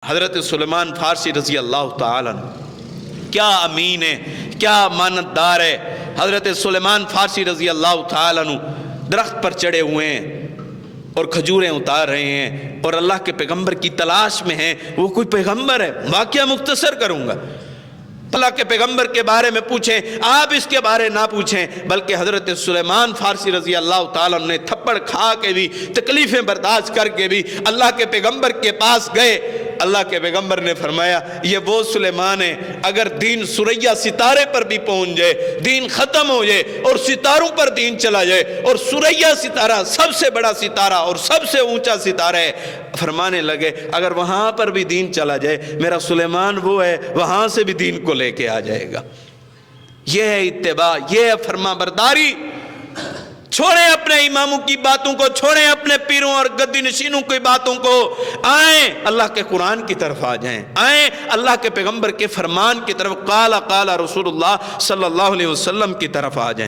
حضرت سلیمان فارسی رضی اللہ تعالیٰ عنہ کیا امین ہے، کیا امانتدار ہے۔ حضرت سلیمان فارسی رضی اللہ تعالیٰ عنہ درخت پر چڑھے ہوئے ہیں اور کھجوریں اتار رہے ہیں اور اللہ کے پیغمبر کی تلاش میں ہیں۔ وہ کوئی پیغمبر ہے، واقعہ مختصر کروں گا۔ اللہ کے پیغمبر کے بارے میں پوچھیں، آپ اس کے بارے نہ پوچھیں، بلکہ حضرت سلیمان فارسی رضی اللہ تعالیٰ نے تھپڑ کھا کے بھی، تکلیفیں برداشت کر کے بھی اللہ کے پیغمبر کے پاس گئے۔ اللہ کے پیغمبر نے فرمایا یہ وہ سلیمان ہے، اگر دین ثریا ستارے پر بھی پہنچ جائے، دین ختم ہو جائے اور ستاروں پر دین چلا جائے، اور ثریا ستارہ سب سے بڑا ستارہ اور سب سے اونچا ستارہ ہے، فرمانے لگے اگر وہاں پر بھی دین چلا جائے، میرا سلیمان وہ ہے وہاں سے بھی دین کو لے کے آ جائے گا۔ یہ ہے اتباع، یہ ہے فرما برداری۔ چھوڑیں اپنے اماموں کی باتوں کو، چھوڑیں اپنے پیروں اور گدی نشینوں کی باتوں کو، آئیں اللہ کے قرآن کی طرف آ جائیں، آئیں اللہ کے پیغمبر کے فرمان کی طرف، قال رسول اللہ صلی اللہ علیہ وسلم کی طرف آ جائیں۔